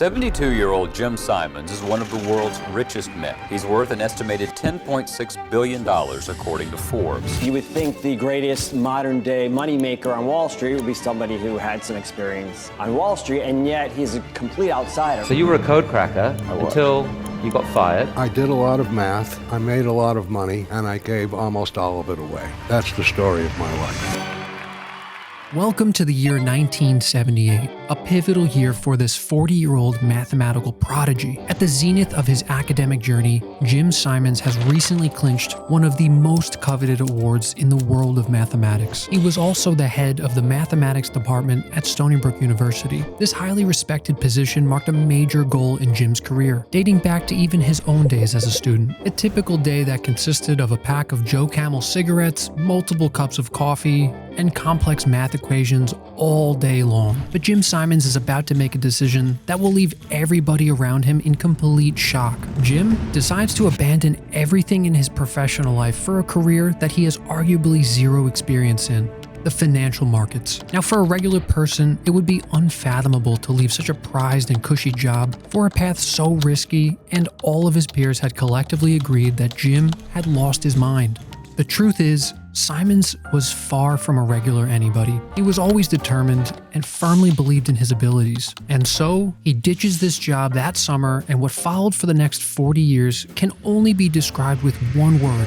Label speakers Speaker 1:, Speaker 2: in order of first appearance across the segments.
Speaker 1: 72-year-old Jim Simons is one of the world's richest men. He's worth an estimated $10.6 billion, according to Forbes.
Speaker 2: You would think the greatest modern-day moneymaker on Wall Street would be somebody who had some experience on Wall Street, and yet he's a complete outsider.
Speaker 3: So you were a code cracker until you got fired.
Speaker 4: I did a lot of math, I made a lot of money, and I gave almost all of it away. That's the story of my life.
Speaker 5: Welcome to the year 1978, a pivotal year for this 40-year-old mathematical prodigy. At the zenith of his academic journey, Jim Simons has recently clinched one of the most coveted awards in the world of mathematics. He was also the head of the mathematics department at Stony Brook University. This highly respected position marked a major goal in Jim's career, dating back to even his own days as a student. A typical day that consisted of a pack of Joe Camel cigarettes, multiple cups of coffee, and complex math equations all day long. But Jim Simons is about to make a decision that will leave everybody around him in complete shock. Jim decides to abandon everything in his professional life for a career that he has arguably zero experience in: the financial markets. Now, for a regular person, it would be unfathomable to leave such a prized and cushy job for a path so risky, and all of his peers had collectively agreed that Jim had lost his mind. The truth is, Simons was far from a regular anybody. He was always determined and firmly believed in his abilities. And so, he ditches this job that summer, and what followed for the next 40 years can only be described with one word: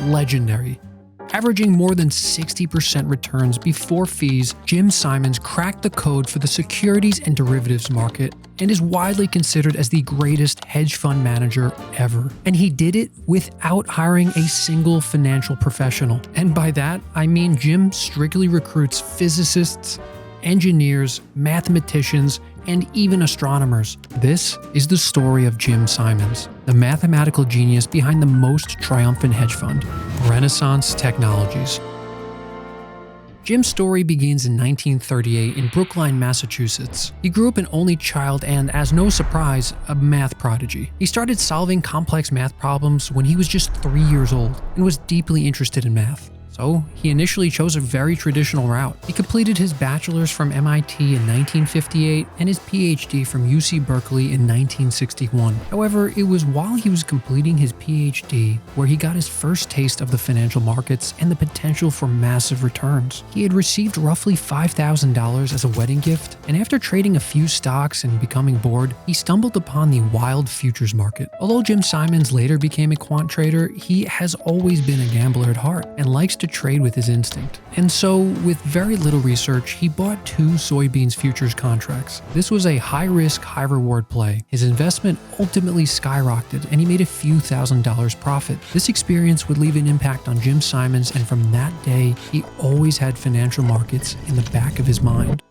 Speaker 5: legendary. Averaging more than 60% returns before fees, Jim Simons cracked the code for the securities and derivatives market and is widely considered as the greatest hedge fund manager ever. And he did it without hiring a single financial professional. And by that, I mean Jim strictly recruits physicists, engineers, mathematicians, and even astronomers. This is the story of Jim Simons, the mathematical genius behind the most triumphant hedge fund, Renaissance Technologies. Jim's story begins in 1938 in Brookline, Massachusetts. He grew up an only child and, as no surprise, a math prodigy. He started solving complex math problems when he was just 3 years old and was deeply interested in math. So, he initially chose a very traditional route. He completed his bachelor's from MIT in 1958 and his PhD from UC Berkeley in 1961. However, it was while he was completing his PhD where he got his first taste of the financial markets and the potential for massive returns. He had received roughly $5,000 as a wedding gift, and after trading a few stocks and becoming bored, he stumbled upon the wild futures market. Although Jim Simons later became a quant trader, he has always been a gambler at heart and likes to trade with his instinct. And so, with very little research, he bought 2 soybeans futures contracts. This was a high-risk, high-reward play. His investment ultimately skyrocketed, and he made a few $1,000s profit. This experience would leave an impact on Jim Simons, and from that day, he always had financial markets in the back of his mind.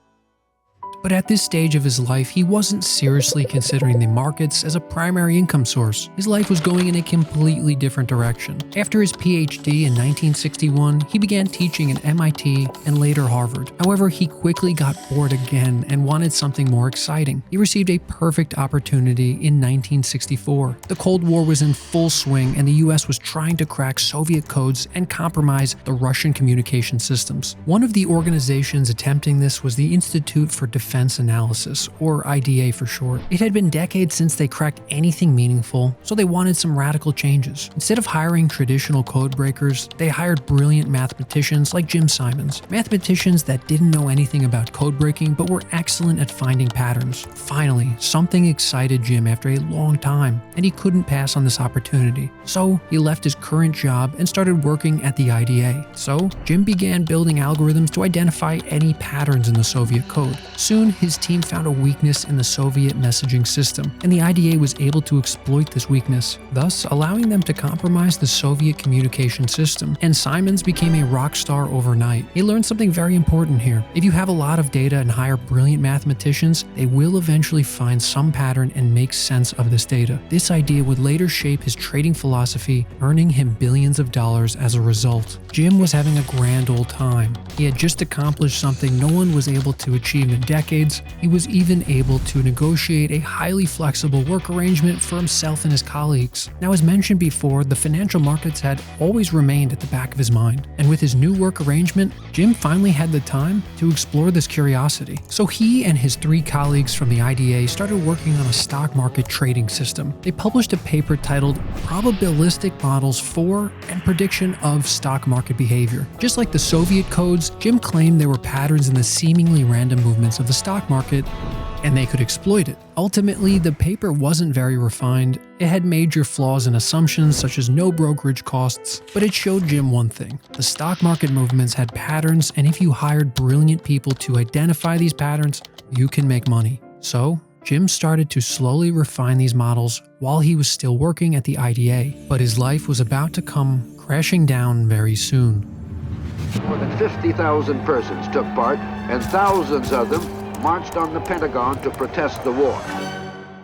Speaker 5: But at this stage of his life, he wasn't seriously considering the markets as a primary income source. His life was going in a completely different direction. After his PhD in 1961, he began teaching at MIT and later Harvard. However, he quickly got bored again and wanted something more exciting. He received a perfect opportunity in 1964. The Cold War was in full swing, and the US was trying to crack Soviet codes and compromise the Russian communication systems. One of the organizations attempting this was the Institute for Defense Analysis, or IDA for short. It had been decades since they cracked anything meaningful, so they wanted some radical changes. Instead of hiring traditional code breakers, they hired brilliant mathematicians like Jim Simons. Mathematicians that didn't know anything about code breaking but were excellent at finding patterns. Finally, something excited Jim after a long time, and he couldn't pass on this opportunity. So he left his current job and started working at the IDA. So Jim began building algorithms to identify any patterns in the Soviet code. Soon, his team found a weakness in the Soviet messaging system, and the IDA was able to exploit this weakness, thus allowing them to compromise the Soviet communication system. And Simons became a rock star overnight. He learned something very important here. If you have a lot of data and hire brilliant mathematicians, they will eventually find some pattern and make sense of this data. This idea would later shape his trading philosophy, earning him billions of dollars as a result. Jim was having a grand old time. He had just accomplished something no one was able to achieve in decades. decades, he was even able to negotiate a highly flexible work arrangement for himself and his colleagues. Now, as mentioned before, the financial markets had always remained at the back of his mind, and with his new work arrangement, Jim finally had the time to explore this curiosity. So he and his 3 colleagues from the IDA started working on a stock market trading system. They published a paper titled Probabilistic Models for and Prediction of Stock Market Behavior. Just like the Soviet codes, Jim claimed there were patterns in the seemingly random movements of the stock market, and they could exploit it. Ultimately, the paper wasn't very refined. It had major flaws and assumptions such as no brokerage costs, but it showed Jim one thing: the stock market movements had patterns, and if you hired brilliant people to identify these patterns, you can make money. So, Jim started to slowly refine these models while he was still working at the IDA, but his life was about to come crashing down very soon.
Speaker 6: More than 50,000 persons took part, and thousands of them marched on the Pentagon to protest the war.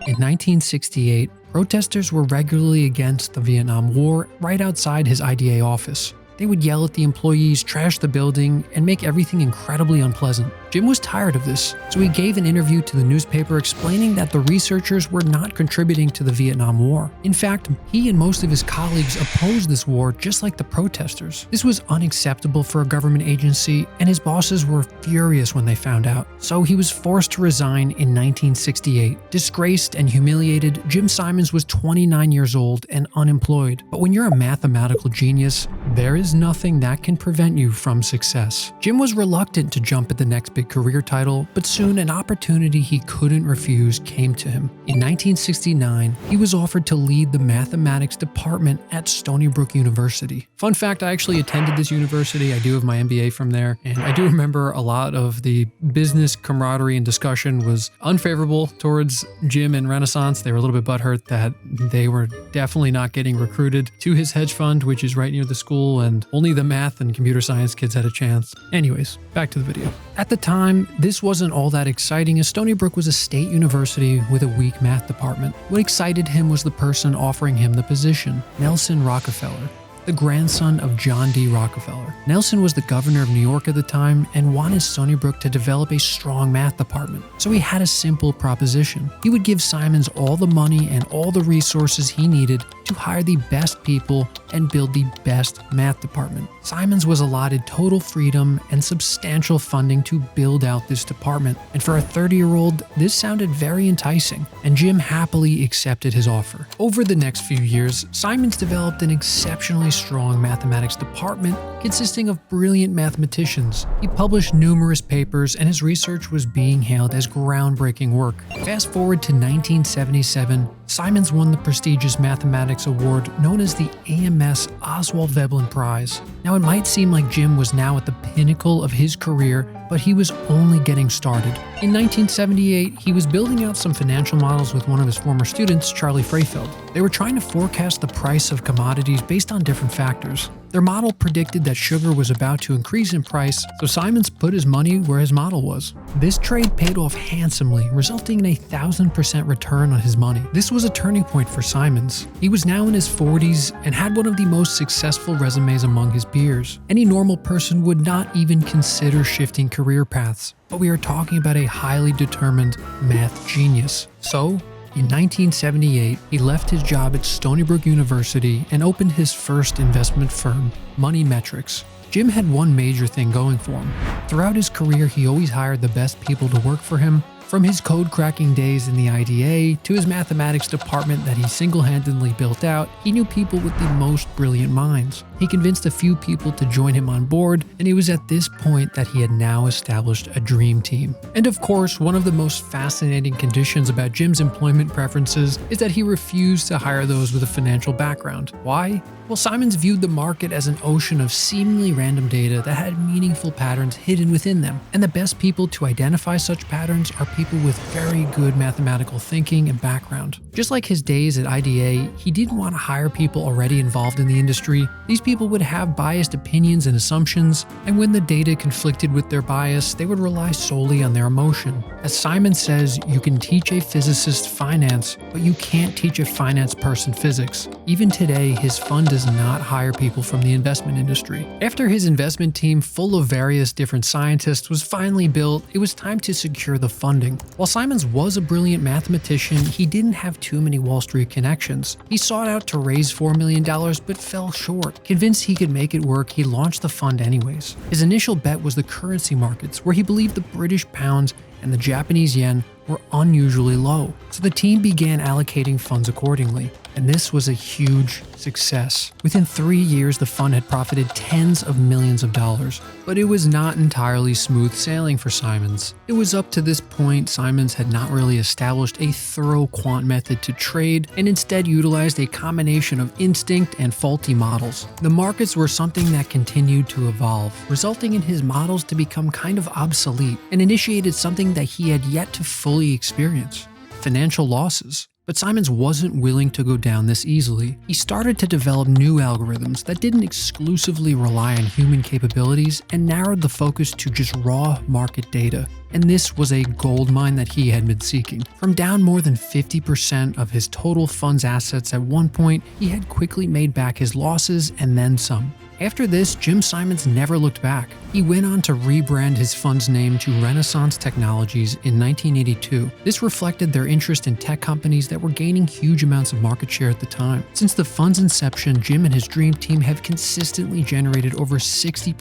Speaker 5: In 1968, protesters were regularly against the Vietnam War right outside his IDA office. They would yell at the employees, trash the building, and make everything incredibly unpleasant. Jim was tired of this, so he gave an interview to the newspaper explaining that the researchers were not contributing to the Vietnam War. In fact, he and most of his colleagues opposed this war just like the protesters. This was unacceptable for a government agency, and his bosses were furious when they found out. So he was forced to resign in 1968. Disgraced and humiliated, Jim Simons was 29 years old and unemployed. But when you're a mathematical genius, there is nothing that can prevent you from success. Jim was reluctant to jump at the next big career title, but soon an opportunity he couldn't refuse came to him. In 1969, he was offered to lead the mathematics department at Stony Brook University. Fun fact, I actually attended this university. I do have my MBA from there, and I do remember a lot of the business camaraderie and discussion was unfavorable towards Jim and Renaissance. They were a little bit butthurt that they were definitely not getting recruited to his hedge fund, which is right near the school, and only the math and computer science kids had a chance. Anyways, back to the video. At the time, this wasn't all that exciting as Stony Brook was a state university with a weak math department. What excited him was the person offering him the position, Nelson Rockefeller, the grandson of John D. Rockefeller. Nelson was the governor of New York at the time and wanted Stony Brook to develop a strong math department. So he had a simple proposition. He would give Simons all the money and all the resources he needed to hire the best people and build the best math department. Simons was allotted total freedom and substantial funding to build out this department. And for a 30-year-old, this sounded very enticing, and Jim happily accepted his offer. Over the next few years, Simons developed an exceptionally strong mathematics department consisting of brilliant mathematicians. He published numerous papers, and his research was being hailed as groundbreaking work. Fast forward to 1977, Simons won the prestigious mathematics award known as the AMS Oswald Veblen Prize. Now, it might seem like Jim was now at the pinnacle of his career, but he was only getting started. In 1978, he was building out some financial models with one of his former students, Charlie Freyfeld. They were trying to forecast the price of commodities based on different factors. Their model predicted that sugar was about to increase in price, so Simons put his money where his model was. This trade paid off handsomely, resulting in a 1,000% return on his money. This was a turning point for Simons. He was now in his 40s and had one of the most successful resumes among his peers. Any normal person would not even consider shifting career paths, but we are talking about a highly determined math genius. So, in 1978, he left his job at Stony Brook University and opened his first investment firm, Money Metrics. Jim had one major thing going for him. Throughout his career, he always hired the best people to work for him. From his code-cracking days in the IDA to his mathematics department that he single-handedly built out, he knew people with the most brilliant minds. He convinced a few people to join him on board, and it was at this point that he had now established a dream team. And of course, one of the most fascinating conditions about Jim's employment preferences is that he refused to hire those with a financial background. Why? Well, Simons viewed the market as an ocean of seemingly random data that had meaningful patterns hidden within them. And the best people to identify such patterns are people with very good mathematical thinking and background. Just like his days at IDA, he didn't want to hire people already involved in the industry. These people people would have biased opinions and assumptions, and when the data conflicted with their bias, they would rely solely on their emotion. As Simon says, you can teach a physicist finance, but you can't teach a finance person physics. Even today, his fund does not hire people from the investment industry. After his investment team, full of various different scientists, was finally built, it was time to secure the funding. While Simons was a brilliant mathematician, he didn't have too many Wall Street connections. He sought out to raise $4 million, but fell short. Convinced he could make it work, he launched the fund anyways. His initial bet was the currency markets, where he believed the British pounds and the Japanese yen were unusually low, so the team began allocating funds accordingly. And this was a huge success. Within 3 years, the fund had profited tens of millions of dollars, but it was not entirely smooth sailing for Simons. It was up to this point Simons had not really established a thorough quant method to trade and instead utilized a combination of instinct and faulty models. The markets were something that continued to evolve, resulting in his models to become kind of obsolete and initiated something that he had yet to fully experience: financial losses. But Simons wasn't willing to go down this easily. He started to develop new algorithms that didn't exclusively rely on human capabilities and narrowed the focus to just raw market data. And this was a gold mine that he had been seeking. From down more than 50% of his total fund's assets at one point, he had quickly made back his losses and then some. After this, Jim Simons never looked back. He went on to rebrand his fund's name to Renaissance Technologies in 1982. This reflected their interest in tech companies that were gaining huge amounts of market share at the time. Since the fund's inception, Jim and his dream team have consistently generated over 60%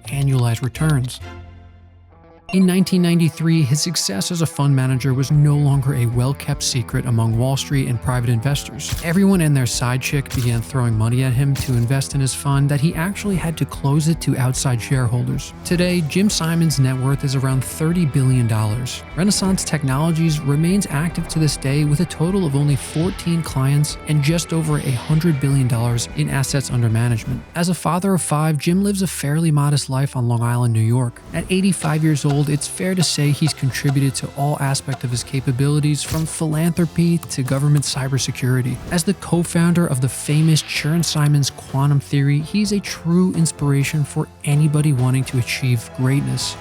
Speaker 5: annualized returns. In 1993, his success as a fund manager was no longer a well-kept secret among Wall Street and private investors. Everyone and their side chick began throwing money at him to invest in his fund that he actually had to close it to outside shareholders. Today, Jim Simons' net worth is around $30 billion. Renaissance Technologies remains active to this day with a total of only 14 clients and just over $100 billion in assets under management. As a father of 5, Jim lives a fairly modest life on Long Island, New York. At 85 years old, it's fair to say he's contributed to all aspects of his capabilities, from philanthropy to government cybersecurity. As the co-founder of the famous Chern-Simons quantum theory, he's a true inspiration for anybody wanting to achieve greatness.